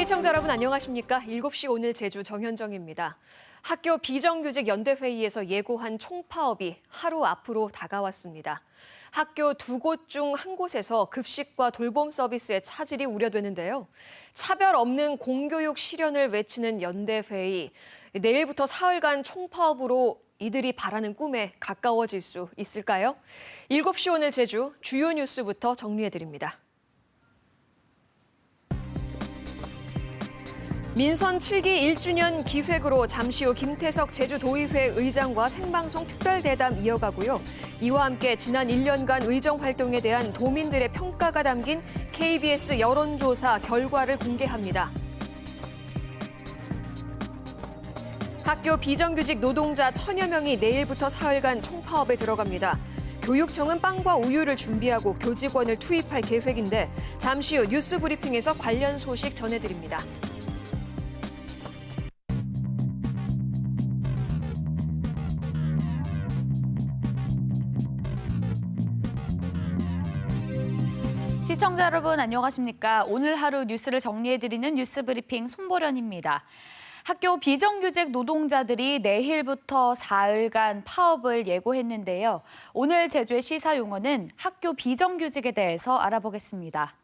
시청자 여러분 안녕하십니까? 7시 오늘 제주 정현정입니다. 학교 비정규직 연대회의에서 예고한 총파업이 하루 앞으로 다가왔습니다. 학교 두 곳 중 한 곳에서 급식과 돌봄 서비스의 차질이 우려되는데요. 차별 없는 공교육 실현을 외치는 연대회의. 내일부터 사흘간 총파업으로 이들이 바라는 꿈에 가까워질 수 있을까요? 7시 오늘 제주 주요 뉴스부터 정리해드립니다. 민선 7기 1주년 기획으로 잠시 후 김태석 제주도의회 의장과 생방송 특별대담 이어가고요. 이와 함께 지난 1년간 의정 활동에 대한 도민들의 평가가 담긴 KBS 여론조사 결과를 공개합니다. 학교 비정규직 노동자 1000여 명이 내일부터 사흘간 총파업에 들어갑니다. 교육청은 빵과 우유를 준비하고 교직원을 투입할 계획인데 잠시 후 뉴스 브리핑에서 관련 소식 전해드립니다. 시청자 여러분 안녕하십니까? 오늘 하루 뉴스를 정리해드리는 뉴스브리핑 손보련입니다. 학교 비정규직 노동자들이 내일부터 사흘간 파업을 예고했는데요. 오늘 제주의 시사용어는 학교 비정규직에 대해서 알아보겠습니다.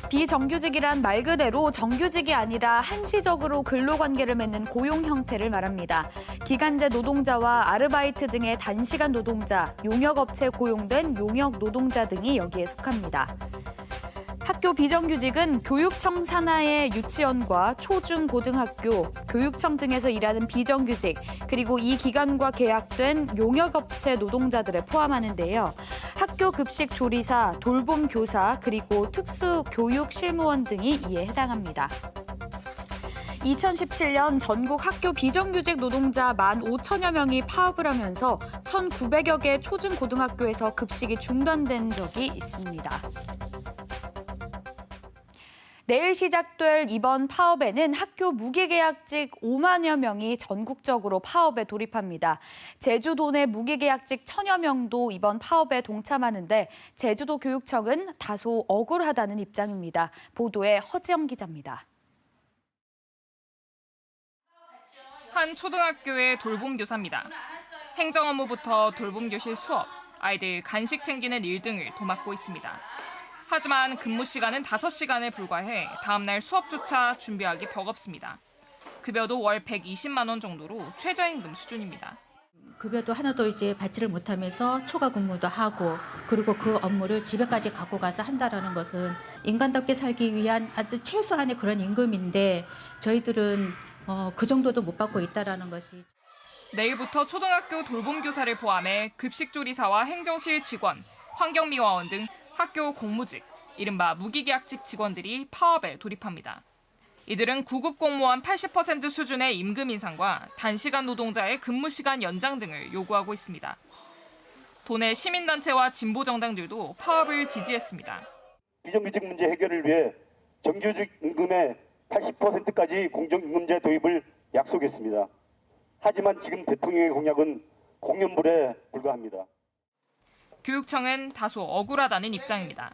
비정규직이란 말 그대로 정규직이 아니라 한시적으로 근로관계를 맺는 고용 형태를 말합니다. 기간제 노동자와 아르바이트 등의 단시간 노동자, 용역업체에 고용된 용역 노동자 등이 여기에 속합니다. 학교 비정규직은 교육청 산하의 유치원과 초중 고등학교, 교육청 등에서 일하는 비정규직, 그리고 이 기관과 계약된 용역업체 노동자들을 포함하는데요. 학교 급식 조리사, 돌봄 교사, 그리고 특수교육 실무원 등이 이에 해당합니다. 2017년 전국 학교 비정규직 노동자 15,000여 명이 파업을 하면서 1,900여 개 초중고등학교에서 급식이 중단된 적이 있습니다. 내일 시작될 이번 파업에는 학교 무기계약직 5만여 명이 전국적으로 파업에 돌입합니다. 제주도 내 무기계약직 1000여 명도 이번 파업에 동참하는데 제주도 교육청은 다소 억울하다는 입장입니다. 보도에 허지영 기자입니다. 한 초등학교의 돌봄 교사입니다. 행정 업무부터 돌봄 교실 수업, 아이들 간식 챙기는 일 등을 도맡고 있습니다. 하지만 근무 시간은 5시간에 불과해 다음 날 수업조차 준비하기 버겁습니다. 급여도 월 120만 원 정도로 최저임금 수준입니다. 급여도 하나도 이제 받지를 못하면서 초과 근무도 하고 그리고 그 업무를 집에까지 갖고 가서 한다라는 것은 인간답게 살기 위한 아주 최소한의 그런 임금인데 저희들은 그 정도도 못 받고 있다라는 것이. 내일부터 초등학교 돌봄 교사를 포함해 급식조리사와 행정실 직원, 환경미화원 등 학교 공무직, 이른바 무기계약직 직원들이 파업에 돌입합니다. 이들은 구급 공무원 80% 수준의 임금 인상과 단시간 노동자의 근무 시간 연장 등을 요구하고 있습니다. 도내 시민단체와 진보정당들도 파업을 지지했습니다. 비정규직 문제 해결을 위해 정규직 임금의 80%까지 공정임금제 도입을 약속했습니다. 하지만 지금 대통령의 공약은 공연불에 불과합니다. 교육청은 다소 억울하다는 입장입니다.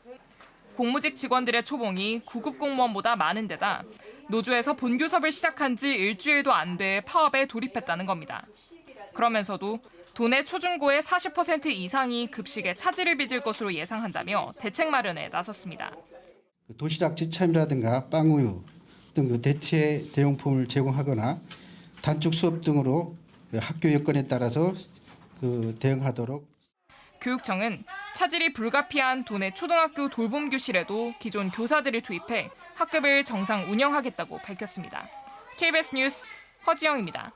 공무직 직원들의 초봉이 구급 공무원보다 많은 데다 노조에서 본교섭을 시작한 지 일주일도 안 돼 파업에 돌입했다는 겁니다. 그러면서도 도내 초중고의 40% 이상이 급식에 차질을 빚을 것으로 예상한다며 대책 마련에 나섰습니다. 도시락 지참이라든가 빵우유 등 대체 대용품을 제공하거나 단축 수업 등으로 학교 여건에 따라서 대응하도록. 교육청은 차질이 불가피한 도내 초등학교 돌봄 교실에도 기존 교사들을 투입해 학급을 정상 운영하겠다고 밝혔습니다. KBS 뉴스 허지영입니다.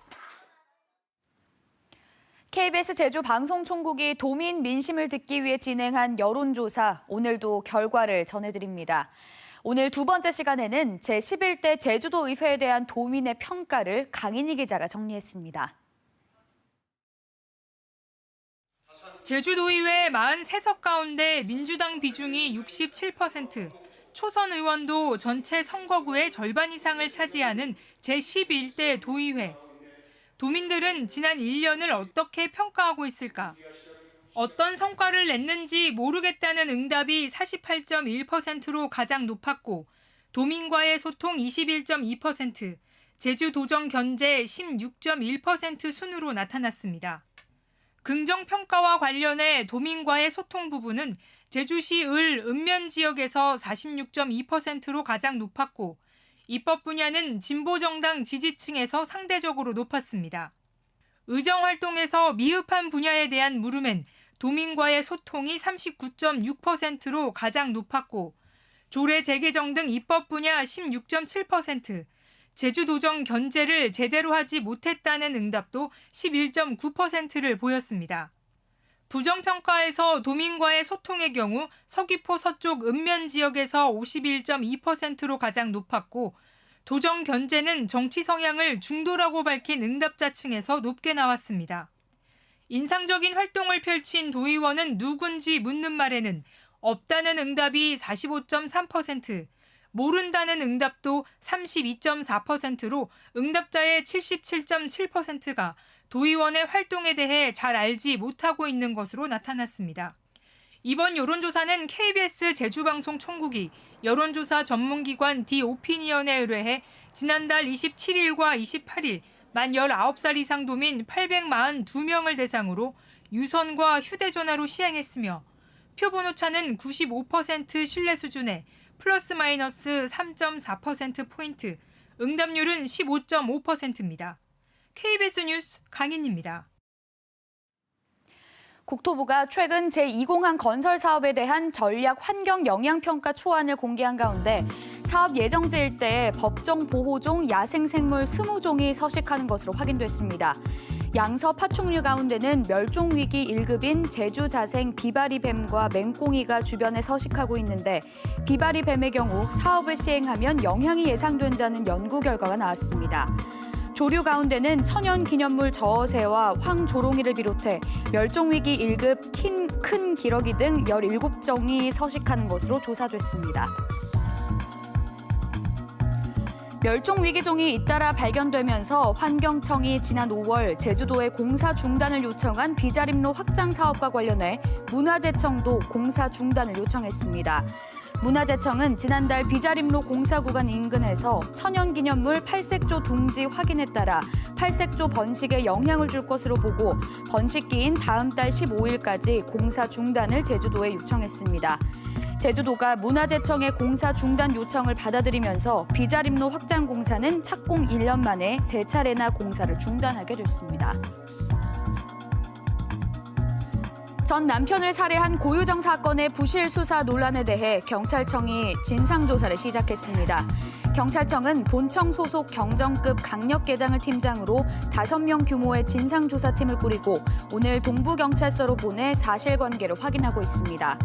KBS 제주 방송총국이 도민 민심을 듣기 위해 진행한 여론조사, 오늘도 결과를 전해드립니다. 오늘 두 번째 시간에는 제11대 제주도의회에 대한 도민의 평가를 강인희 기자가 정리했습니다. 제주도의회 43석 가운데 민주당 비중이 67%, 초선 의원도 전체 선거구의 절반 이상을 차지하는 제11대 도의회. 도민들은 지난 1년을 어떻게 평가하고 있을까? 어떤 성과를 냈는지 모르겠다는 응답이 48.1%로 가장 높았고 도민과의 소통 21.2%, 제주도정 견제 16.1% 순으로 나타났습니다. 긍정평가와 관련해 도민과의 소통 부분은 제주시 을 읍면 지역에서 46.2%로 가장 높았고 입법 분야는 진보정당 지지층에서 상대적으로 높았습니다. 의정활동에서 미흡한 분야에 대한 물음엔 도민과의 소통이 39.6%로 가장 높았고 조례 재개정 등 입법 분야 16.7%, 제주도정 견제를 제대로 하지 못했다는 응답도 11.9%를 보였습니다. 부정평가에서 도민과의 소통의 경우 서귀포 서쪽 읍면 지역에서 51.2%로 가장 높았고 도정 견제는 정치 성향을 중도라고 밝힌 응답자층에서 높게 나왔습니다. 인상적인 활동을 펼친 도의원은 누군지 묻는 말에는 없다는 응답이 45.3%, 모른다는 응답도 32.4%로 응답자의 77.7%가 도의원의 활동에 대해 잘 알지 못하고 있는 것으로 나타났습니다. 이번 여론조사는 KBS 제주방송 총국이 여론조사 전문기관 디오피니언에 의뢰해 지난달 27일과 28일 만 19살 이상 도민 842명을 대상으로 유선과 휴대전화로 시행했으며 표본오차는 95% 신뢰 수준에 플러스 마이너스 3.4%포인트, 응답률은 15.5%입니다. KBS 뉴스 강인입니다. 국토부가 최근 제2공항 건설 사업에 대한 전략 환경 영향평가 초안을 공개한 가운데 사업 예정지 일대에 법정 보호종 야생생물 20종이 서식하는 것으로 확인됐습니다. 양서 파충류 가운데는 멸종위기 1급인 제주자생 비바리뱀과 맹꽁이가 주변에 서식하고 있는데 비바리뱀의 경우 사업을 시행하면 영향이 예상된다는 연구 결과가 나왔습니다. 조류 가운데는 천연기념물 저어새와 황조롱이를 비롯해 멸종위기 1급 큰 기러기 등 17종이 서식하는 것으로 조사됐습니다. 멸종위기종이 잇따라 발견되면서 환경청이 지난 5월 제주도에 공사 중단을 요청한 비자림로 확장 사업과 관련해 문화재청도 공사 중단을 요청했습니다. 문화재청은 지난달 비자림로 공사 구간 인근에서 천연기념물 팔색조 둥지 확인에 따라 팔색조 번식에 영향을 줄 것으로 보고 번식기인 다음 달 15일까지 공사 중단을 제주도에 요청했습니다. 제주도가 문화재청의 공사 중단 요청을 받아들이면서 비자림로 확장 공사는 착공 1년 만에 3차례나 공사를 중단하게 됐습니다. 전 남편을 살해한 고유정 사건의 부실 수사 논란에 대해 경찰청이 진상조사를 시작했습니다. 경찰청은 본청 소속 경정급 강력계장을 팀장으로 5명 규모의 진상조사팀을 꾸리고 오늘 동부경찰서로 보내 사실관계를 확인하고 있습니다.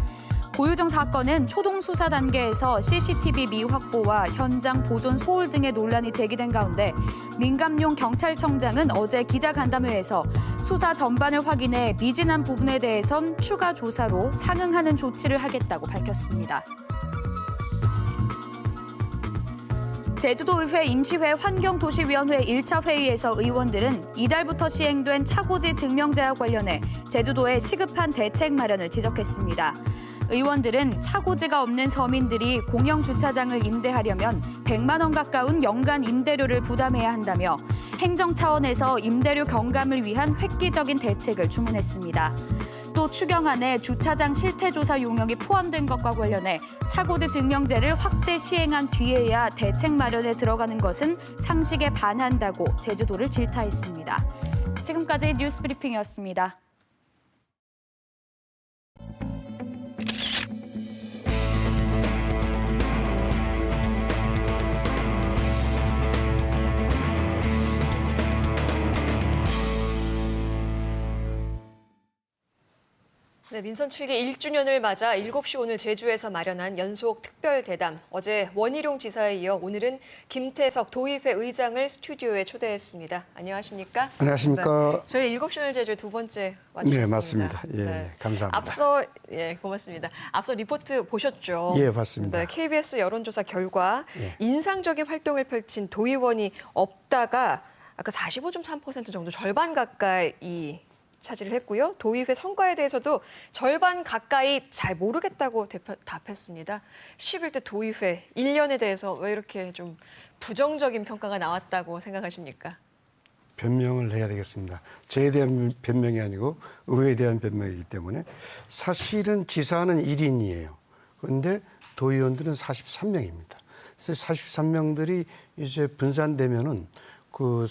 고유정 사건은 초동 수사 단계에서 CCTV 미확보와 현장 보존 소홀 등의 논란이 제기된 가운데 민감용 경찰청장은 어제 기자간담회에서 수사 전반을 확인해 미진한 부분에 대해선 추가 조사로 상응하는 조치를 하겠다고 밝혔습니다. 제주도의회 임시회 환경도시위원회 1차 회의에서 의원들은 이달부터 시행된 차고지 증명제와 관련해 제주도의 시급한 대책 마련을 지적했습니다. 의원들은 차고지가 없는 서민들이 공영주차장을 임대하려면 100만 원 가까운 연간 임대료를 부담해야 한다며 행정 차원에서 임대료 경감을 위한 획기적인 대책을 주문했습니다. 또 추경안에 주차장 실태조사 용역이 포함된 것과 관련해 차고지 증명제를 확대 시행한 뒤에야 대책 마련에 들어가는 것은 상식에 반한다고 제주도를 질타했습니다. 지금까지 뉴스 브리핑이었습니다. 네, 민선 7기 1주년을 맞아 7시 오늘 제주에서 마련한 연속 특별 대담. 어제 원희룡 지사에 이어 오늘은 김태석 도의회 의장을 스튜디오에 초대했습니다. 안녕하십니까? 안녕하십니까? 네, 저희 7시 오늘 제주 두 번째 와주셨습니다. 네, 맞습니다. 예, 감사합니다. 앞서 고맙습니다. 앞서 리포트 보셨죠? 예, 봤습니다. 네, KBS 여론조사 결과 예. 인상적인 활동을 펼친 도의원이 없다가 아까 45.3% 정도 절반 가까이 차지를 했고요. 도의회 성과에 대해서도 절반 가까이 잘 모르겠다고 답했습니다. 11대 도의회 1년에 대해서 왜 이렇게 좀 부정적인 평가가 나왔다고 생각하십니까? 변명을 해야 되겠습니다. 저에 대한 변명이 아니고 의회에 대한 변명이기 때문에 사실은 지사는 1인이에요. 그런데 도의원들은 43명입니다. 그래서 43명들이 이제 분산되면은 그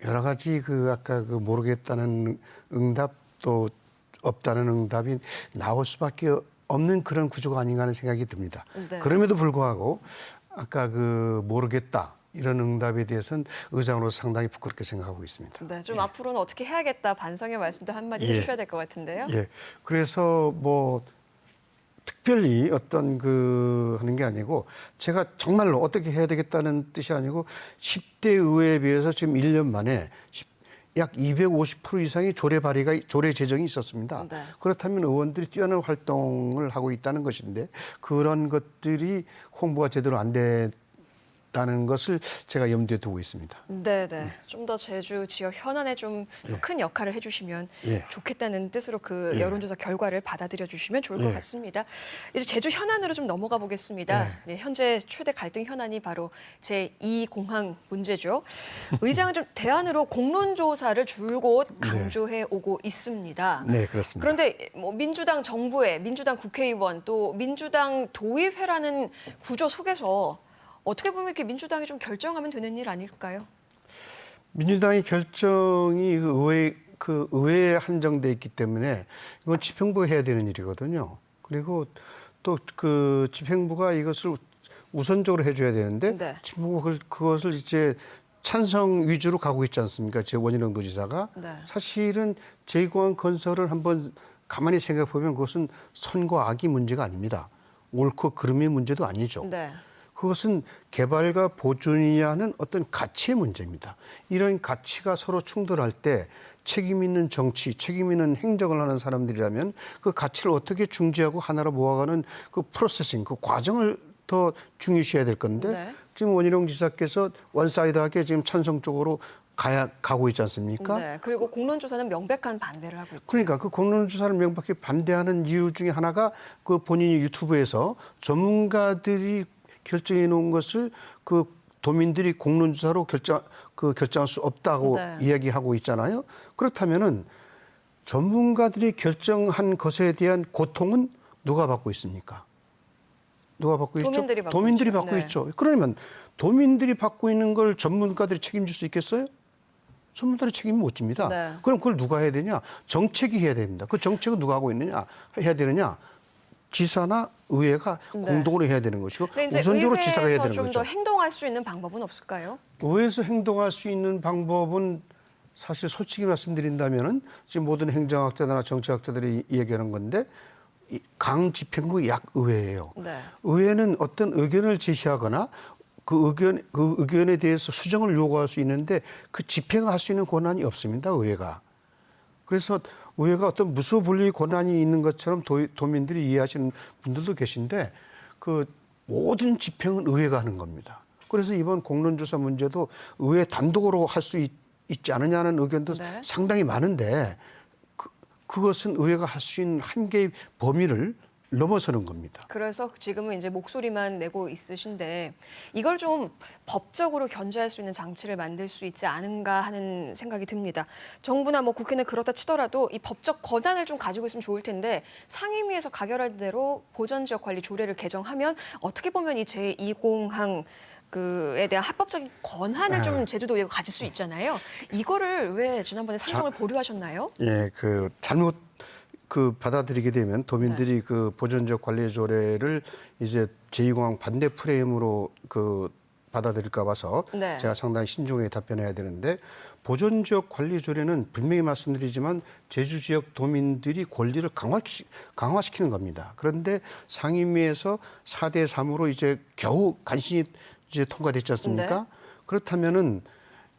여러 가지 그 아까 그 모르겠다는 응답도 없다는 응답이 나올 수밖에 없는 그런 구조가 아닌가 하는 생각이 듭니다. 네. 그럼에도 불구하고 아까 그 모르겠다 이런 응답에 대해서는 의장으로서 상당히 부끄럽게 생각하고 있습니다. 네, 좀 앞으로는 어떻게 해야겠다 반성의 말씀도 한마디 예. 해주셔야 될 것 같은데요. 예. 그래서 뭐 특별히 어떤 그 하는 게 아니고 제가 정말로 어떻게 해야 되겠다는 뜻이 아니고 10대 의회에 비해서 지금 1년 만에 약 250% 이상의 조례 제정이 있었습니다. 네. 그렇다면 의원들이 뛰어난 활동을 하고 있다는 것인데 그런 것들이 홍보가 제대로 안 됐다는 것을 제가 염두에 두고 있습니다. 네. 좀 더 제주 지역 현안에 좀 큰 역할을 해주시면 예. 좋겠다는 뜻으로 그 여론조사 결과를 받아들여 주시면 좋을 것 예. 같습니다. 이제 제주 현안으로 좀 넘어가 보겠습니다. 네, 현재 최대 갈등 현안이 바로 제2공항 문제죠. 의장은 좀 대안으로 공론조사를 줄곧 강조해 오고 있습니다. 네, 그렇습니다. 그런데 뭐 민주당 정부에 민주당 국회의원 또 민주당 도의회라는 구조 속에서 어떻게 보면 이렇게 민주당이 좀 결정하면 되는 일 아닐까요? 민주당의 결정이 그 의회에 한정돼 있기 때문에 이건 집행부가 해야 되는 일이거든요. 그리고 또 그 집행부가 이것을 우선적으로 해줘야 되는데 네. 집행부가 그것을 이제 찬성 위주로 가고 있지 않습니까? 제 원희룡 도지사가 네. 사실은 제2공항 건설을 한번 가만히 생각해 보면 그것은 선과 악의 문제가 아닙니다. 옳고 그름의 문제도 아니죠. 네. 그것은 개발과 보존이야 하는 어떤 가치의 문제입니다. 이런 가치가 서로 충돌할 때 책임 있는 정치, 책임 있는 행정을 하는 사람들이라면 그 가치를 어떻게 중재하고 하나로 모아가는 그 프로세싱, 그 과정을 더 중요시해야 될 건데 네. 지금 원희룡 지사께서 원사이드하게 지금 찬성 쪽으로 가고 있지 않습니까? 네. 그리고 공론조사는 명백한 반대를 하고 있고. 그러니까 그 공론조사를 명백히 반대하는 이유 중에 하나가 그 본인이 유튜브에서 전문가들이 결정해 놓은 것을 그 도민들이 공론조사로 결정할 수 없다고 네. 이야기하고 있잖아요. 그렇다면은 전문가들이 결정한 것에 대한 고통은 누가 받고 있습니까? 누가 받고 있죠? 도민들이 받고 있죠. 있죠. 그러면 도민들이 받고 있는 걸 전문가들이 책임질 수 있겠어요? 전문가들이 책임을 못 집니다. 네. 그럼 그걸 누가 해야 되냐? 정책이 해야 됩니다. 그 정책은 누가 하고 있느냐? 해야 되느냐? 지사나 의회가 공동으로 해야 되는 것이고 근데 이제 우선적으로 지사가 해야 되는 좀 거죠. 더 행동할 수 있는 방법은 없을까요? 의회에서 행동할 수 있는 방법은 사실 솔직히 말씀드린다면은 지금 모든 행정학자나 정치학자들이 얘기하는 건데 강 집행부 약 의회예요. 네. 의회는 어떤 의견을 제시하거나 그 의견에 대해서 수정을 요구할 수 있는데 그 집행을 할 수 있는 권한이 없습니다. 의회가. 그래서 의회가 어떤 무소불위 권한이 있는 것처럼 도민들이 이해하시는 분들도 계신데 그 모든 집행은 의회가 하는 겁니다. 그래서 이번 공론조사 문제도 의회 단독으로 할 수 있지 않느냐는 의견도 네. 상당히 많은데 그것은 의회가 할 수 있는 한계의 범위를 넘어서는 겁니다. 그래서 지금은 이제 목소리만 내고 있으신데 이걸 좀 법적으로 견제할 수 있는 장치를 만들 수 있지 않은가 하는 생각이 듭니다. 정부나 뭐 국회는 그렇다 치더라도 이 법적 권한을 좀 가지고 있으면 좋을 텐데 상임위에서 가결한 대로 보전지역 관리 조례를 개정하면 어떻게 보면 이 제2공항 그에 대한 합법적인 권한을 좀 제주도에 가질 수 있잖아요. 이거를 왜 지난번에 상정을 보류하셨나요? 예, 그 잘못 받아들이게 되면 도민들이 그 보존지역 관리 조례를 이제 제2공항 반대 프레임으로 받아들일까 봐서 네. 제가 상당히 신중하게 답변해야 되는데 보존지역 관리 조례는 분명히 말씀드리지만 제주 지역 도민들이 권리를 강화시키는 겁니다. 그런데 상임위에서 4대 3으로 이제 겨우 간신히 이제 통과됐지 않습니까? 네. 그렇다면은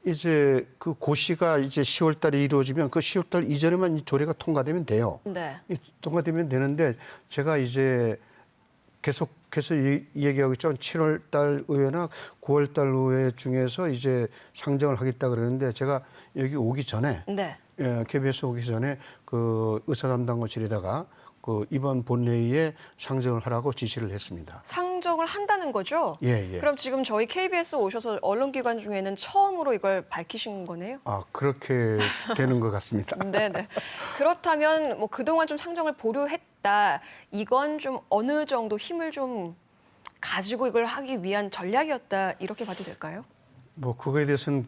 이제 그 고시가 이제 10월 달에 이루어지면 그 10월 달 이전에만 이 조례가 통과되면 돼요. 네. 통과되면 되는데 제가 이제 계속해서 얘기하고 있지만 7월 달 의회나 9월 달 의회 중에서 이제 상정을 하겠다 그러는데 제가 여기 오기 전에 네. KBS 오기 전에 그 의사 담당을 지내다가 그 이번 본회의에 상정을 하라고 지시를 했습니다. 상정을 한다는 거죠? 예. 그럼 지금 저희 KBS 오셔서 언론기관 중에는 처음으로 이걸 밝히신 거네요? 아, 그렇게 되는 것 같습니다. 네네. 그렇다면 뭐 그동안 좀 상정을 보류했다. 이건 좀 어느 정도 힘을 좀 가지고 이걸 하기 위한 전략이었다. 이렇게 봐도 될까요? 뭐 그거에 대해서는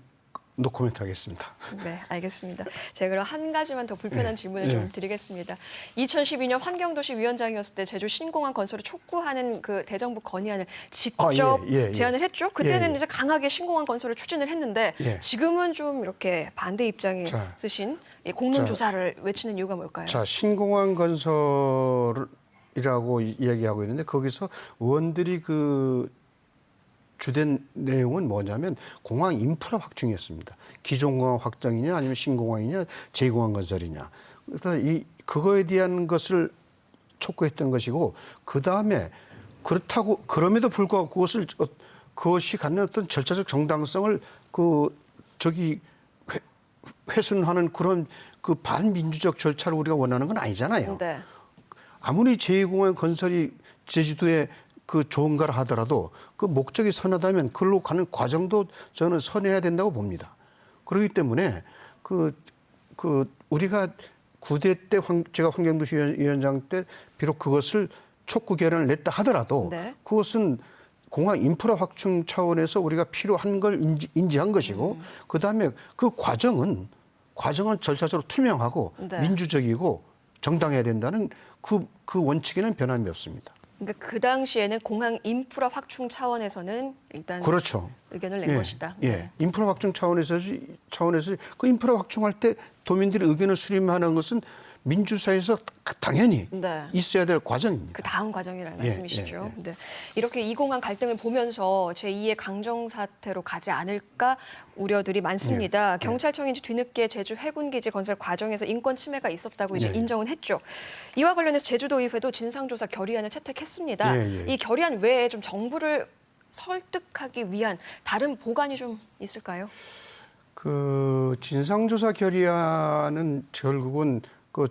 노코멘트 하겠습니다. 네, 알겠습니다. 제가 그럼 한 가지만 더 불편한 질문을 좀 드리겠습니다. 2012년 환경도시위원장이었을 때 제주 신공항 건설을 촉구하는 그 대정부 건의안을 직접 제안을 했죠. 그때는 이제 강하게 신공항 건설을 추진을 했는데 지금은 좀 이렇게 반대 입장에 쓰신 이 공론 조사를 외치는 이유가 뭘까요? 자, 신공항 건설이라고 이야기하고 있는데 거기서 의원들이 그 주된 내용은 뭐냐면 공항 인프라 확충이었습니다. 기존 공항 확장이냐 아니면 신공항이냐 제2공항 건설이냐. 그래서 그거에 대한 것을 촉구했던 것이고 그다음에 그렇다고 그럼에도 불구하고 그것이 갖는 어떤 절차적 정당성을 훼손하는 그런 그 반민주적 절차를 우리가 원하는 건 아니잖아요. 네. 아무리 제2공항 건설이 제주도에 그 좋은가를 하더라도 그 목적이 선하다면 그걸로 가는 과정도 저는 선해야 된다고 봅니다. 그렇기 때문에 우리가 9대 때 제가 환경도시위원장 때 비록 그것을 촉구 결의안을 냈다 하더라도 그것은 공항 인프라 확충 차원에서 우리가 필요한 걸 인지한 것이고 그다음에 그 과정은 절차적으로 투명하고 민주적이고 정당해야 된다는 그 원칙에는 변함이 없습니다. 그러니까 그 당시에는 공항 인프라 확충 차원에서는 일단 그렇죠. 의견을 낸 것이다. 예, 인프라 확충 차원에서 그 인프라 확충할 때 도민들의 의견을 수렴하는 것은 민주사회에서 당연히 있어야 될 과정입니다. 그 다음 과정이라는 말씀이시죠. 네. 이렇게 이 공항 갈등을 보면서 제2의 강정 사태로 가지 않을까 우려들이 많습니다. 경찰청이 뒤늦게 제주 해군기지 건설 과정에서 인권 침해가 있었다고 이제 인정은 했죠. 이와 관련해서 제주도의회도 진상조사 결의안을 채택했습니다. 이 결의안 외에 좀 정부를 설득하기 위한 다른 보관이 좀 있을까요? 그 진상조사 결의안은 결국은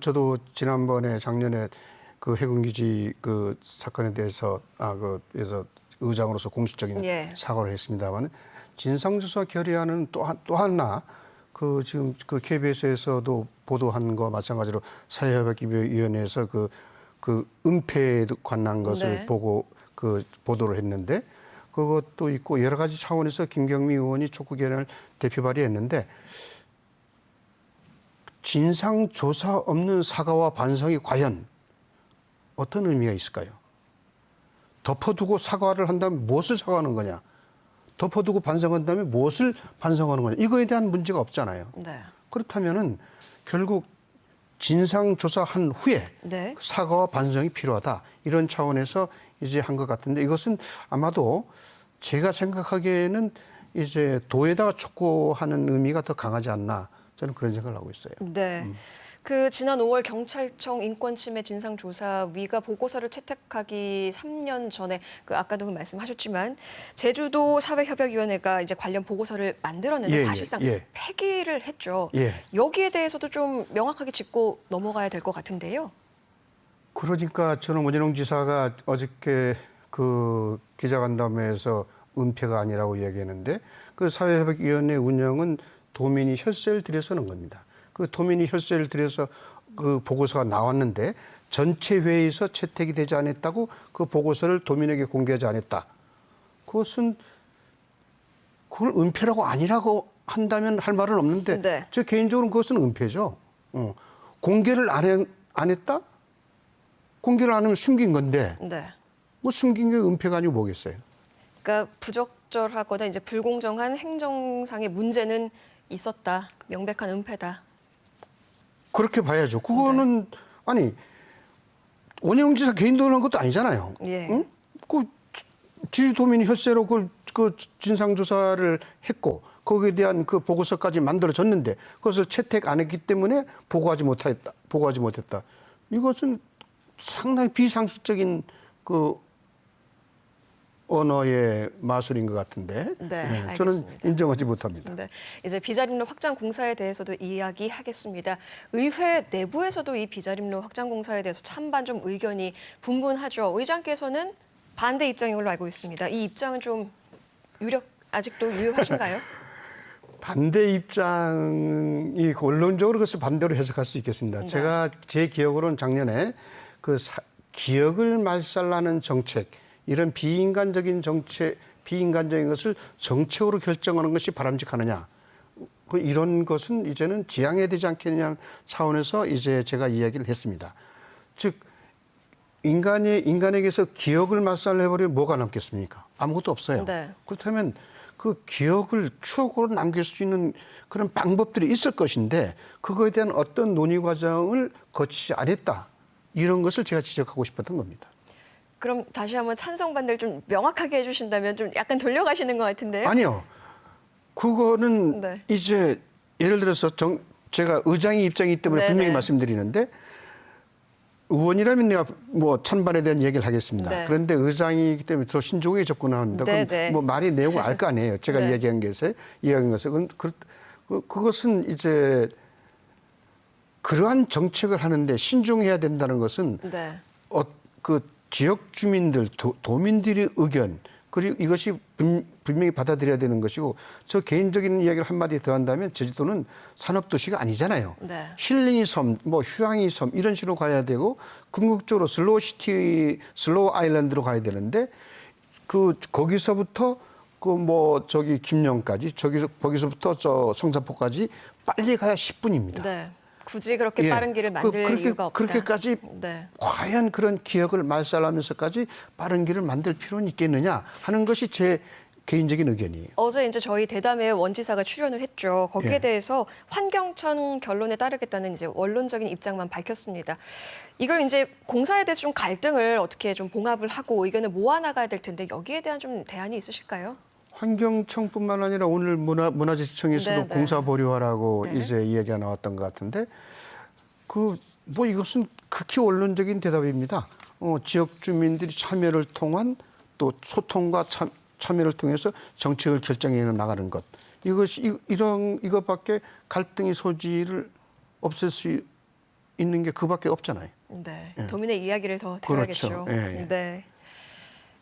저도 지난번에 작년에 그 해군기지 그 사건에 대해서 그래서 의장으로서 공식적인 사과를 했습니다만 진상조사 결의안은 또 하나 그 지금 그 KBS에서도 보도한 거 마찬가지로 사회협약위원회에서 그 은폐에 관한 것을 보고 그 보도를 했는데 그것도 있고 여러 가지 차원에서 김경미 의원이 촉구 결의안을 대표 발의했는데. 진상조사 없는 사과와 반성이 과연 어떤 의미가 있을까요? 덮어두고 사과를 한다면 무엇을 사과하는 거냐? 덮어두고 반성한다면 무엇을 반성하는 거냐? 이거에 대한 문제가 없잖아요. 그렇다면은 결국 진상조사한 후에 사과와 반성이 필요하다. 이런 차원에서 이제 한 것 같은데 이것은 아마도 제가 생각하기에는 이제 도에다가 촉구하는 의미가 더 강하지 않나. 저는 그런 생각을 하고 있어요. 네. 그 지난 5월 경찰청 인권침해 진상조사위가 보고서를 채택하기 3년 전에 그 아까도 그 말씀하셨지만 제주도 사회협약위원회가 이제 관련 보고서를 만들었는데 사실상 폐기를 했죠. 여기에 대해서도 좀 명확하게 짚고 넘어가야 될 것 같은데요. 그러니까 저는 원희룡 지사가 어저께 그 기자간담회에서 은폐가 아니라고 이야기했는데 그 사회협약위원회 운영은 도민이 혈세를 들여서는 겁니다. 그 도민이 혈세를 들여서 그 보고서가 나왔는데 전체 회의에서 채택이 되지 않았다고 그 보고서를 도민에게 공개하지 않았다. 그걸 은폐라고 아니라고 한다면 할 말은 없는데 저 개인적으로는 그것은 은폐죠. 공개를 안 했다? 공개를 안 하면 숨긴 건데 뭐 숨긴 게 은폐가 아니고 뭐겠어요. 그러니까 부적절하거나 이제 불공정한 행정상의 문제는 있었다. 명백한 은폐다. 그렇게 봐야죠. 그거는 아니 원희룡 지사 개인적으로 한 것도 아니잖아요. 응? 그 제주도민이 혈세로 그 진상조사를 했고 거기에 대한 그 보고서까지 만들어졌는데 그것을 채택 안 했기 때문에 보고하지 못했다. 이것은 상당히 비상식적인 그 언어의 마술인 것 같은데 네, 저는 알겠습니다. 인정하지 못합니다. 네, 이제 비자림로 확장 공사에 대해서도 이야기하겠습니다. 의회 내부에서도 이 비자림로 확장 공사에 대해서 찬반 좀 의견이 분분하죠. 의장께서는 반대 입장인 걸로 알고 있습니다. 이 입장은 좀 아직도 유효하신가요? 반대 입장이 원론적으로 그것을 반대로 해석할 수 있겠습니다. 네. 제가 제 기억으로는 작년에 기억을 말살라는 정책, 이런 비인간적인 것을 정책으로 결정하는 것이 바람직하느냐. 이런 것은 이제는 지양해야 되지 않겠느냐 차원에서 이제 제가 이야기를 했습니다. 즉, 인간에게서 기억을 말살해버리면 뭐가 남겠습니까? 아무것도 없어요. 네. 그렇다면 그 기억을 추억으로 남길 수 있는 그런 방법들이 있을 것인데 그거에 대한 어떤 논의 과정을 거치지 않았다. 이런 것을 제가 지적하고 싶었던 겁니다. 그럼 다시 한번 찬성 반대를 좀 명확하게 해주신다면 좀 약간 돌려가시는 것 같은데요? 아니요. 그거는 네. 이제 예를 들어서 제가 의장의 입장이기 때문에 네네. 분명히 말씀드리는데 의원이라면 내가 뭐 찬반에 대한 얘기를 하겠습니다. 네. 그런데 의장이기 때문에 더 신중하게 접근합니다. 네네. 그럼 뭐 말이 내용을 알 거 아니에요. 제가 네. 이야기한 것을. 그것은 이제 그러한 정책을 하는데 신중해야 된다는 것은 네. 그 지역 주민들, 도민들의 의견, 그리고 이것이 분명히 받아들여야 되는 것이고, 저 개인적인 이야기를 한마디 더 한다면 제주도는 산업도시가 아니잖아요. 네. 힐링의 섬, 뭐 휴양의 섬 이런 식으로 가야 되고 궁극적으로 슬로우시티, 슬로우 아일랜드로 가야 되는데 거기서부터 김영까지 거기서부터 성산포까지 빨리 가야 10분입니다. 네. 굳이 그렇게 예. 빠른 길을 만들 이유가 없다. 그렇게까지 네. 과연 그런 기억을 말살하면서까지 빠른 길을 만들 필요는 있겠느냐 하는 것이 제 개인적인 의견이에요. 어제 이제 저희 대담에 원지사가 출연을 했죠. 거기에 예. 대해서 환경청 결론에 따르겠다는 이제 원론적인 입장만 밝혔습니다. 이걸 이제 공사에 대해서 좀 갈등을 어떻게 좀 봉합을 하고 의견을 모아나가야 될 텐데 여기에 대한 좀 대안이 있으실까요? 환경청뿐만 아니라 오늘 문화재청에서도 네, 네. 공사 보류하라고 네. 이제 이야기가 나왔던 것 같은데 이것은 극히 원론적인 대답입니다. 지역 주민들이 참여를 통한 또 소통과 참여를 통해서 정책을 결정해 나가는 것. 이것밖에 갈등의 소지를 없앨 수 있는 게 그밖에 없잖아요. 네. 예. 도민의 이야기를 더 들어야겠죠. 그렇죠. 예, 예. 네.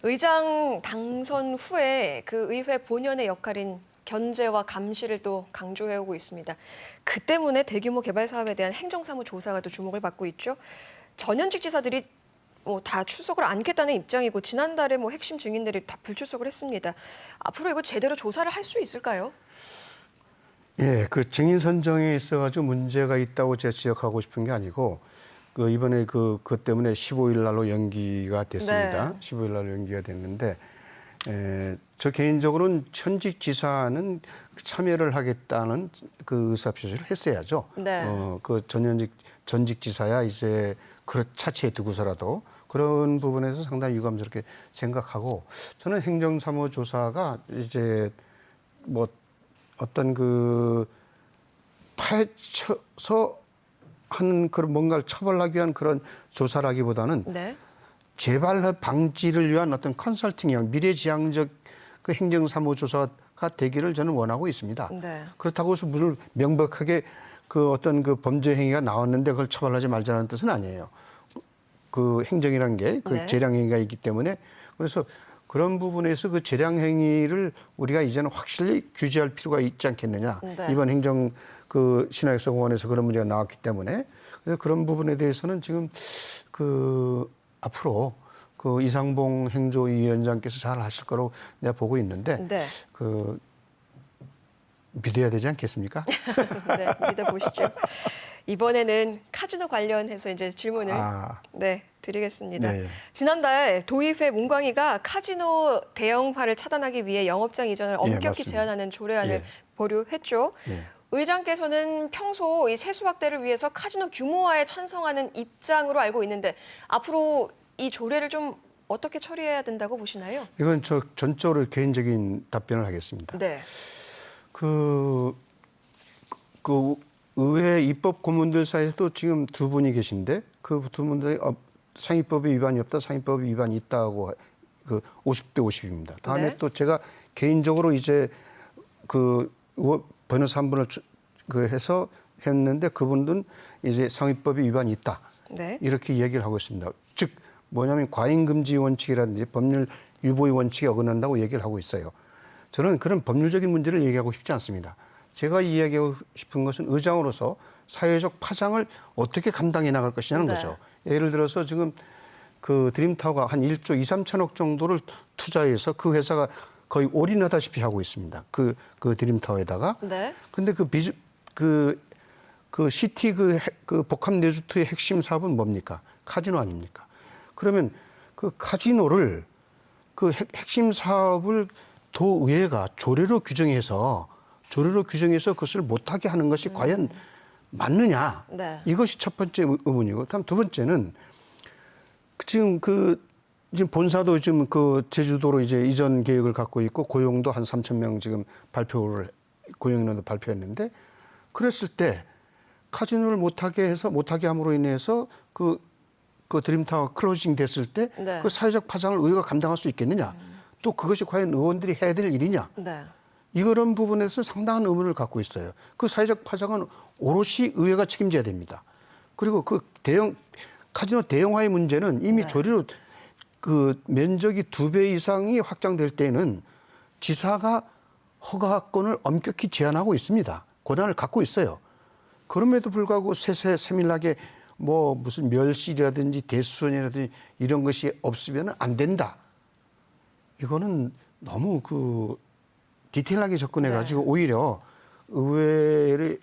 의장 당선 후에 그 의회 본연의 역할인 견제와 감시를 또 강조해오고 있습니다. 그 때문에 대규모 개발 사업에 대한 행정사무 조사가 또 주목을 받고 있죠. 전현직 지사들이 다 출석을 않겠다는 입장이고 지난달에 핵심 증인들이 다 불출석을 했습니다. 앞으로 이거 제대로 조사를 할 수 있을까요? 예, 그 증인 선정에 있어가지고 문제가 있다고 제가 지적하고 싶은 게 아니고 이번에 그것 때문에 15일 날로 연기가 됐습니다. 네. 15일 날로 연기가 됐는데 저 개인적으로는 현직 지사는 참여를 하겠다는 그 의사표시를 했어야죠. 네. 전직 지사야 이제 차치해 두고서라도 그런 부분에서 상당히 유감스럽게 생각하고 저는 행정사무조사가 이제 어떤 파헤쳐서 하는 그런 뭔가를 처벌하기 위한 그런 조사라기보다는 네. 재발 방지를 위한 어떤 컨설팅형 미래지향적 그 행정사무조사가 되기를 저는 원하고 있습니다. 네. 그렇다고 해서 물론 명백하게 어떤 범죄 행위가 나왔는데 그걸 처벌하지 말자는 뜻은 아니에요. 그 행정이라는 게 네. 재량 행위가 있기 때문에 그래서 그런 부분에서 그 재량 행위를 우리가 이제는 확실히 규제할 필요가 있지 않겠느냐. 네. 이번 행정 신화역성원에서 그런 문제가 나왔기 때문에 그래서 그런 부분에 대해서는 지금 앞으로 이상봉 행조위원장께서 잘 하실 거로 내가 보고 있는데 네. 믿어야 되지 않겠습니까? 네, 믿어보시죠. 이번에는 카지노 관련해서 이제 질문을 드리겠습니다. 네. 지난달 도의회 문광희가 카지노 대형화를 차단하기 위해 영업장 이전을 엄격히 맞습니다. 제한하는 조례안을 예. 보류했죠. 예. 의장께서는 평소 이 세수 확대를 위해서 카지노 규모화에 찬성하는 입장으로 알고 있는데 앞으로 이 조례를 좀 어떻게 처리해야 된다고 보시나요? 이건 저 전적으로 개인적인 답변을 하겠습니다. 네. 의회 입법 고문들 사이에서도 지금 두 분이 계신데 그 두 분들이 상위법에 위반이 없다, 상위법에 위반이 있다고 그 50대 50입니다. 다음에 네. 또 제가 개인적으로 이제 그 변호사 한 분을 해서 했는데 그분은 이제 상위법이 위반이 있다. 네. 이렇게 이야기를 하고 있습니다. 즉 뭐냐면 과잉금지 원칙이라든지 법률 유보의 원칙에 어긋난다고 얘기를 하고 있어요. 저는 그런 법률적인 문제를 얘기하고 싶지 않습니다. 제가 이야기하고 싶은 것은 의장으로서 사회적 파장을 어떻게 감당해 나갈 것이냐는 네. 거죠. 예를 들어서 지금 그 드림타워가 한 1조 2, 3천억 정도를 투자해서 그 회사가 거의 올인하다시피 하고 있습니다. 그 드림타워에다가. 네. 근데 그 시티 그 복합 리조트의 핵심 사업은 뭡니까? 카지노 아닙니까? 그러면 그 카지노를 그 핵심 사업을 도의회가 조례로 규정해서 그것을 못하게 하는 것이 과연 맞느냐? 네. 이것이 첫 번째 의문이고, 다음 두 번째는 지금 지금 본사도 지금 그 제주도로 이제 이전 계획을 갖고 있고 고용도 한 3천 명 지금 고용 인원도 발표했는데 그랬을 때 카지노를 못하게 함으로 인해서 그 드림타워 클로징 됐을 때 그 네. 사회적 파장을 의회가 감당할 수 있겠느냐? 또 그것이 과연 의원들이 해야 될 일이냐? 네. 이런 부분에서 상당한 의문을 갖고 있어요. 그 사회적 파장은 오롯이 의회가 책임져야 됩니다. 그리고 그 카지노 대형화의 문제는 이미 네. 조례로 그 면적이 2배 이상이 확장될 때는 지사가 허가권을 엄격히 제한하고 있습니다. 권한을 갖고 있어요. 그럼에도 불구하고 세밀하게 뭐 무슨 멸실이라든지 대수선이라든지 이런 것이 없으면 안 된다. 이거는 너무 디테일하게 접근해가지고 네. 오히려 의회의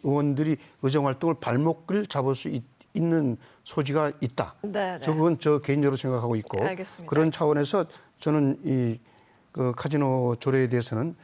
의원들이 의정 활동을 발목을 잡을 수 있는 소지가 있다. 네. 그건 저 개인적으로 생각하고 있고 알겠습니다. 그런 차원에서 저는 이 카지노 조례에 대해서는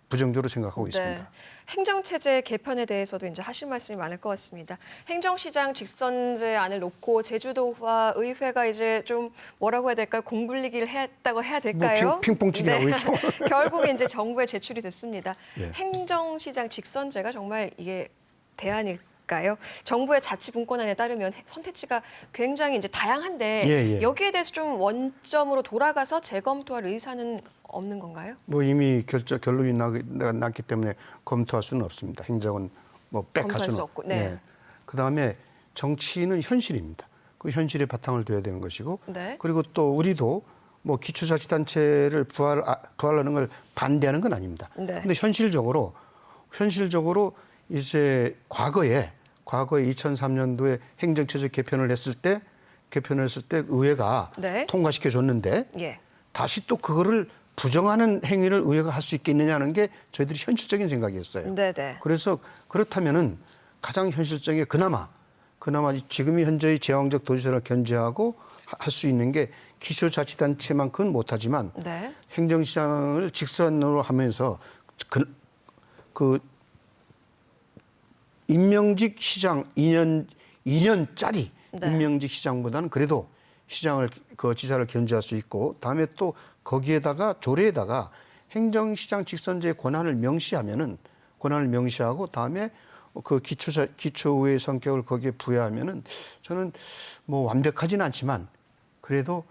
부정적으로 생각하고 네. 있습니다. 행정체제 개편에 대해서도 이제 하실 말씀이 많을 것 같습니다. 행정시장 직선제안을 놓고 제주도와 의회가 이제 좀 뭐라고 해야 될까요? 공굴리기를 했다고 해야 될까요? 뭐 핑퐁치기라고 했죠. 결국에 이제 정부에 제출이 됐습니다. 예. 행정시장 직선제가 정말 이게 대안일까요? 정부의 자치분권안에 따르면 선택지가 굉장히 이제 다양한데 예. 여기에 대해서 좀 원점으로 돌아가서 재검토할 의사는 없는 건가요? 뭐 이미 결론이 났기 때문에 검토할 수는 없습니다. 행정은 뭐 빽할 검토할 수는 수 없고, 네. 그다음에 정치는 현실입니다. 그 현실에 바탕을 둬야 되는 것이고 네. 그리고 또 우리도 뭐 기초자치단체를 부활하는 걸 반대하는 건 아닙니다. 네. 근데 현실적으로 이제 과거에 2003년도에 행정체제 개편을 했을 때 의회가 네. 통과시켜 줬는데 예. 다시 또 그거를 부정하는 행위를 의회가 할 수 있겠느냐는 게 저희들이 현실적인 생각이었어요. 네네. 그래서 그렇다면은 가장 현실적인 그나마 지금이 현재의 제왕적 도지사를 견제하고 할 수 있는 게 기초자치단체만큼은 못하지만 네. 행정시장을 직선으로 하면서 그 임명직 시장 2년짜리 네. 임명직 시장보다는 그래도 지사를 견제할 수 있고 다음에 또 거기에다가 조례에다가 행정시장 직선제의 권한을 명시하고 다음에 그 기초의회 성격을 거기에 부여하면은 저는 뭐 완벽하지는 않지만 그래도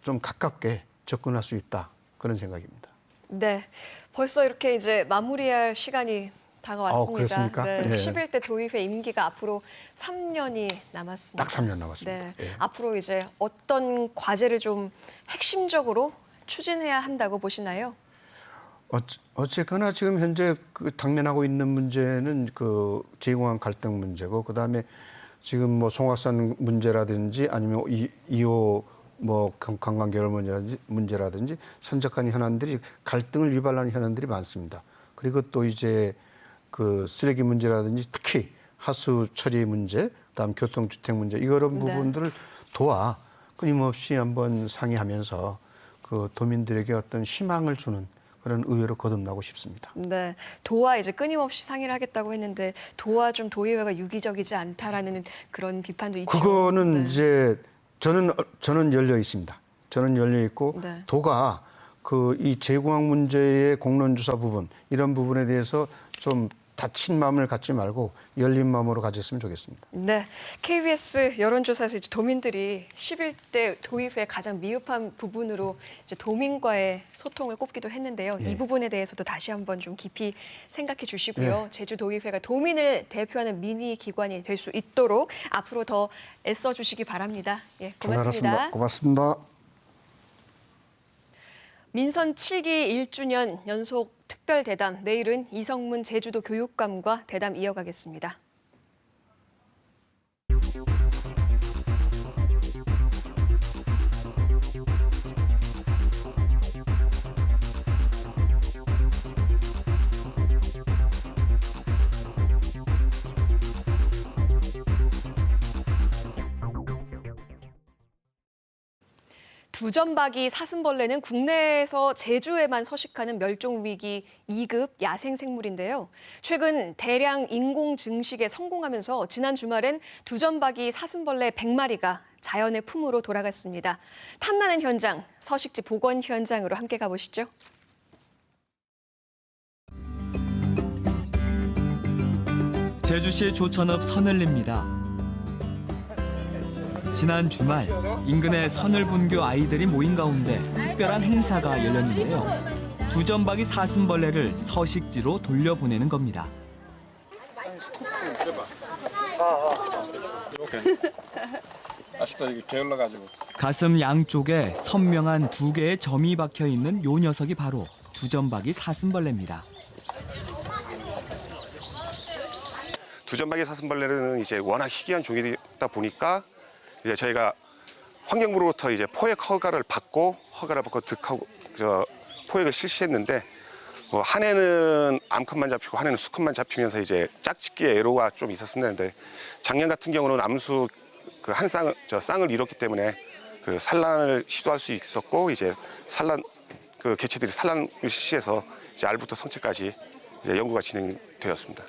좀 가깝게 접근할 수 있다 그런 생각입니다. 네. 벌써 이렇게 이제 마무리할 시간이 다가왔습니다. 그렇습니까? 네. 네. 11대 도의회 임기가 앞으로 3년이 남았습니다. 딱 3년 남았습니다. 네. 예. 앞으로 이제 어떤 과제를 좀 핵심적으로 추진해야 한다고 보시나요? 어쨌거나 지금 현재 당면하고 있는 문제는 제2공항 갈등 문제고 그다음에 지금 뭐 송악산 문제라든지 아니면 2호 뭐 관광 결혼 문제라든지 산적한 현안들이 갈등을 유발하는 현안들이 많습니다. 그리고 또 이제 쓰레기 문제라든지 특히 하수 처리 문제, 그다음 교통 주택 문제 이런 부분들을 끊임없이 한번 상의하면서 도민들에게 어떤 희망을 주는 그런 의회로 거듭나고 싶습니다. 네, 도와 이제 끊임없이 상의를 하겠다고 했는데 도와 좀 도의회가 유기적이지 않다라는 그런 비판도 있죠. 그거는 네. 이제 저는 열려 있습니다. 저는 열려 있고 네. 도가 이 제공항 문제의 공론조사 부분 이런 부분에 대해서 좀 닫힌 마음을 갖지 말고 열린 마음으로 가졌으면 좋겠습니다. 네, KBS 여론조사에서 이제 도민들이 11대 도입의 가장 미흡한 부분으로 이제 도민과의 소통을 꼽기도 했는데요. 예. 이 부분에 대해서도 다시 한번 좀 깊이 생각해 주시고요. 제주 도의회가 도민을 대표하는 미니 기관이 될 수 있도록 앞으로 더 애써 주시기 바랍니다. 예, 고맙습니다. 고맙습니다. 민선 7기 1주년 연속 특별 대담, 내일은 이성문 제주도 교육감과 대담 이어가겠습니다. 두점박이 사슴벌레는 국내에서 제주에만 서식하는 멸종위기 2급 야생생물인데요. 최근 대량 인공 증식에 성공하면서 지난 주말엔 두점박이 사슴벌레 100마리가 자연의 품으로 돌아갔습니다. 탐나는 현장, 서식지 복원 현장으로 함께 가보시죠. 제주시 조천읍 서늘리입니다. 지난 주말 인근의 서늘분교 아이들이 모인 가운데 특별한 행사가 열렸는데요. 두점박이 사슴벌레를 서식지로 돌려보내는 겁니다. 아직도 이게 게을러가지고. 가슴 양쪽에 선명한 2개의 점이 박혀 있는 요 녀석이 바로 두점박이 사슴벌레입니다. 두점박이 사슴벌레는 이제 워낙 희귀한 종이다 보니까 이제 저희가 환경부로부터 이제 포획 허가를 받고 득하고 포획을 실시했는데 한 해는 암컷만 잡히고 한 해는 수컷만 잡히면서 이제 짝짓기에 애로가 좀 있었는데 작년 같은 경우는 암수 한 쌍을 이뤘기 때문에 그 산란을 시도할 수 있었고 이제 그 개체들이 산란을 실시해서 이제 알부터 성체까지 이제 연구가 진행되었습니다.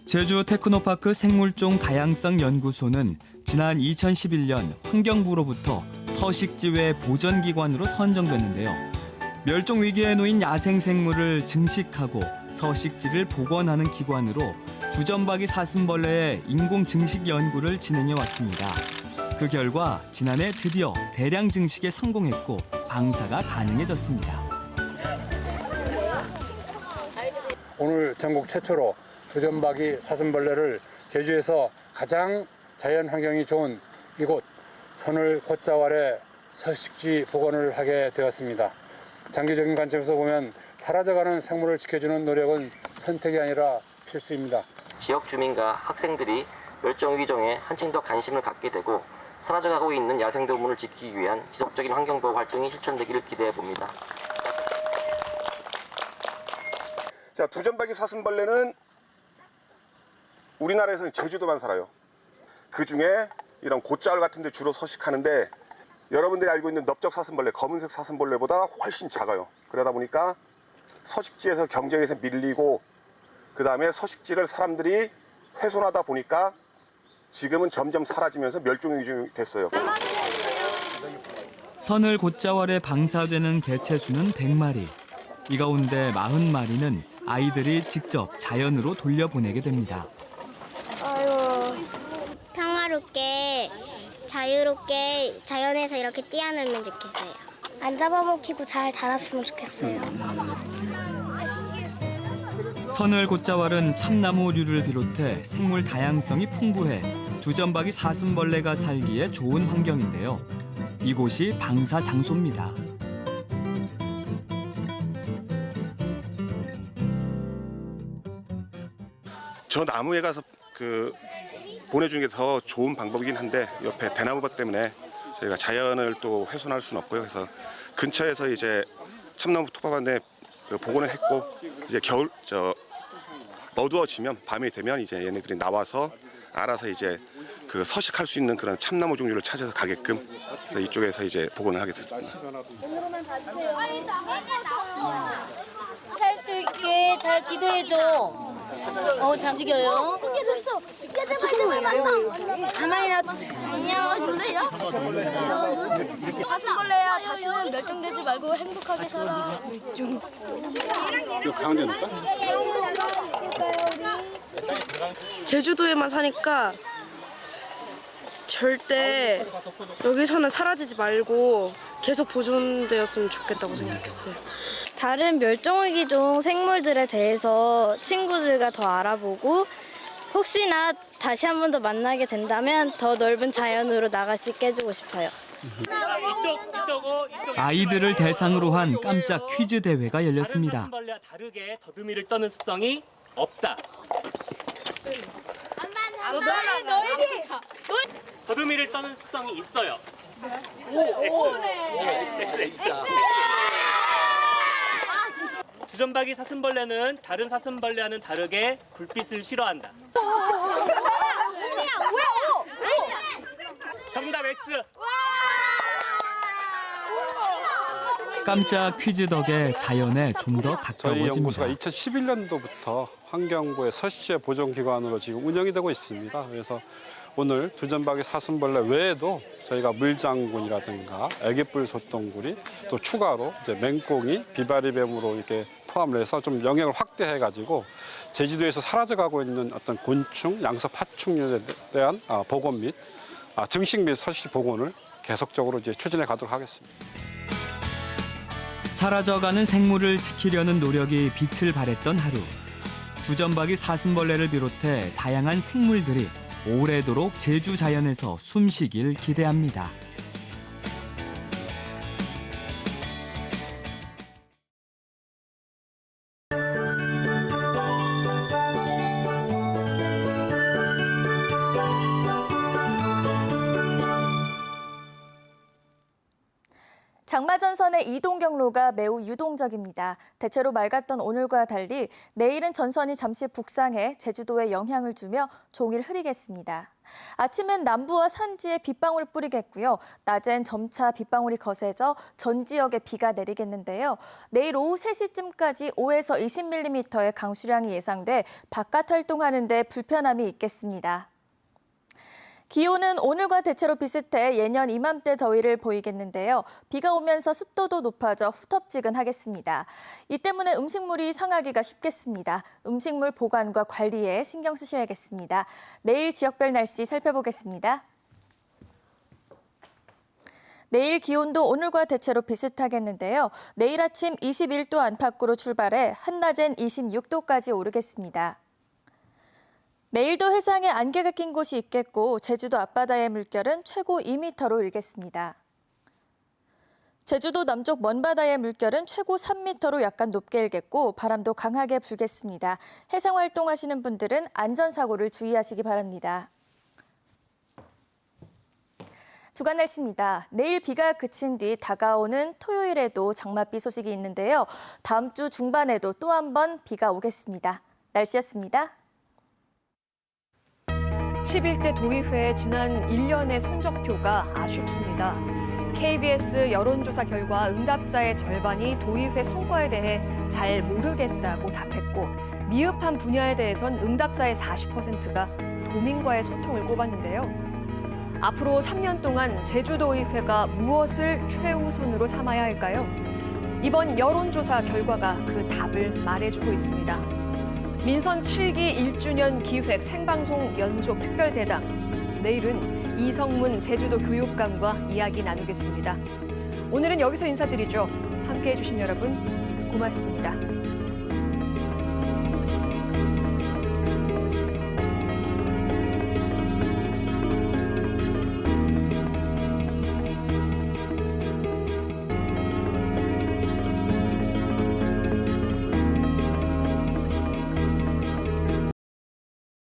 제주 테크노파크 생물종 다양성 연구소는 지난 2011년 환경부로부터 서식지외 보전기관으로 선정됐는데요. 멸종 위기에 놓인 야생생물을 증식하고 서식지를 복원하는 기관으로 두점박이 사슴벌레의 인공 증식 연구를 진행해 왔습니다. 그 결과 지난해 드디어 대량 증식에 성공했고 방사가 가능해졌습니다. 오늘 전국 최초로 두점박이 사슴벌레를 제주에서 가장 자연 환경이 좋은 이곳 서늘 곶자왈에 서식지 복원을 하게 되었습니다. 장기적인 관점에서 보면 사라져가는 생물을 지켜주는 노력은 선택이 아니라 필수입니다. 지역 주민과 학생들이 멸종위기종에 한층 더 관심을 갖게 되고 사라져가고 있는 야생동물을 지키기 위한 지속적인 환경보호 활동이 실천되기를 기대해 봅니다. 자, 두점박이 사슴벌레는 우리나라에서는 제주도만 살아요. 그중에 이런 곶자왈 같은 데 주로 서식하는데 여러분들이 알고 있는 넓적 사슴벌레, 검은색 사슴벌레보다 훨씬 작아요. 그러다 보니까 서식지에서 경쟁에서 밀리고 그다음에 서식지를 사람들이 훼손하다 보니까 지금은 점점 사라지면서 멸종위기종이 됐어요. 서늘 곶자왈에 방사되는 개체 수는 100마리. 이 가운데 40마리는 아이들이 직접 자연으로 돌려보내게 됩니다. 평화롭게 자유롭게 자연에서 이렇게 뛰어놀면 좋겠어요. 안 잡아먹히고 잘 자랐으면 좋겠어요. 서늘 곶자왈은 참나무류를 비롯해 생물 다양성이 풍부해 두점박이 사슴벌레가 살기에 좋은 환경인데요. 이곳이 방사 장소입니다. 저 나무에 가서 보내주는 게 더 좋은 방법이긴 한데 옆에 대나무밭 때문에 저희가 자연을 또 훼손할 수는 없고요. 그래서 근처에서 이제 참나무 톱밥한데 복원을 했고 이제 겨울 어두워지면 밤이 되면 이제 얘네들이 나와서 알아서 이제 서식할 수 있는 그런 참나무 종류를 찾아서 가게끔 이쪽에서 이제 복원을 하게 됐습니다. 살 수 있게 잘 기도해줘. 움직여요. 됐어. 가만히 놔. 안녕. 줄래요? 사슴벌레야. 다시는 멸종되지 말고 행복하게 살아. 이거 가운데 놓을까? 제주도에만 사니까 절대 여기서는 사라지지 말고 계속 보존되었으면 좋겠다고 생각했어요. 다른 멸종위기종 생물들에 대해서 친구들과 더 알아보고 혹시나 다시 한 번 더 만나게 된다면 더 넓은 자연으로 나갈 수 있게 해주고 싶어요. 아이들을 대상으로 한 깜짝 퀴즈 대회가 열렸습니다. 다른 사슴벌레와 다르게 더듬이를 떠는 습성이 없다. 더듬이를 떠는 습성이 있어요. X다. 두점박이 사슴벌레는 다른 사슴벌레와는 다르게 불빛을 싫어한다. 정답 X. 깜짝 퀴즈 덕에 자연에 좀 더 저희 연구소가 가까워집니다. 2011년도부터 환경부의 서식지 보존기관으로 지금 운영이 되고 있습니다. 그래서 오늘 두점박이 사슴벌레 외에도 저희가 물장군이라든가 애기뿔 소똥구리 또 추가로 이제 맹꽁이, 비바리뱀으로 이렇게 포함을 해서 좀 영역을 확대해가지고 제주도에서 사라져가고 있는 어떤 곤충, 양서 파충류에 대한 복원 및 증식 및 서식지 복원을 계속적으로 이제 추진해 가도록 하겠습니다. 사라져가는 생물을 지키려는 노력이 빛을 발했던 하루. 두점박이 사슴벌레를 비롯해 다양한 생물들이 오래도록 제주 자연에서 숨쉬길 기대합니다. 장마전선의 이동 경로가 매우 유동적입니다. 대체로 맑았던 오늘과 달리 내일은 전선이 잠시 북상해 제주도에 영향을 주며 종일 흐리겠습니다. 아침엔 남부와 산지에 빗방울 뿌리겠고요. 낮엔 점차 빗방울이 거세져 전 지역에 비가 내리겠는데요. 내일 오후 3시쯤까지 5에서 20mm의 강수량이 예상돼 바깥 활동하는 데 불편함이 있겠습니다. 기온은 오늘과 대체로 비슷해 예년 이맘때 더위를 보이겠는데요. 비가 오면서 습도도 높아져 후텁지근하겠습니다. 이 때문에 음식물이 상하기가 쉽겠습니다. 음식물 보관과 관리에 신경 쓰셔야겠습니다. 내일 지역별 날씨 살펴보겠습니다. 내일 기온도 오늘과 대체로 비슷하겠는데요. 내일 아침 21도 안팎으로 출발해 한낮엔 26도까지 오르겠습니다. 내일도 해상에 안개가 낀 곳이 있겠고 제주도 앞바다의 물결은 최고 2m로 일겠습니다. 제주도 남쪽 먼바다의 물결은 최고 3m로 약간 높게 일겠고 바람도 강하게 불겠습니다. 해상 활동하시는 분들은 안전사고를 주의하시기 바랍니다. 주간 날씨입니다. 내일 비가 그친 뒤 다가오는 토요일에도 장맛비 소식이 있는데요. 다음 주 중반에도 또 한 번 비가 오겠습니다. 날씨였습니다. 11대 도의회의 지난 1년의 성적표가 아쉽습니다. KBS 여론조사 결과 응답자의 절반이 도의회 성과에 대해 잘 모르겠다고 답했고 미흡한 분야에 대해선 응답자의 40%가 도민과의 소통을 꼽았는데요. 앞으로 3년 동안 제주도의회가 무엇을 최우선으로 삼아야 할까요? 이번 여론조사 결과가 그 답을 말해주고 있습니다. 민선 7기 1주년 기획 생방송 연속 특별대담. 내일은 이성문 제주도 교육감과 이야기 나누겠습니다. 오늘은 여기서 인사드리죠. 함께해 주신 여러분 고맙습니다.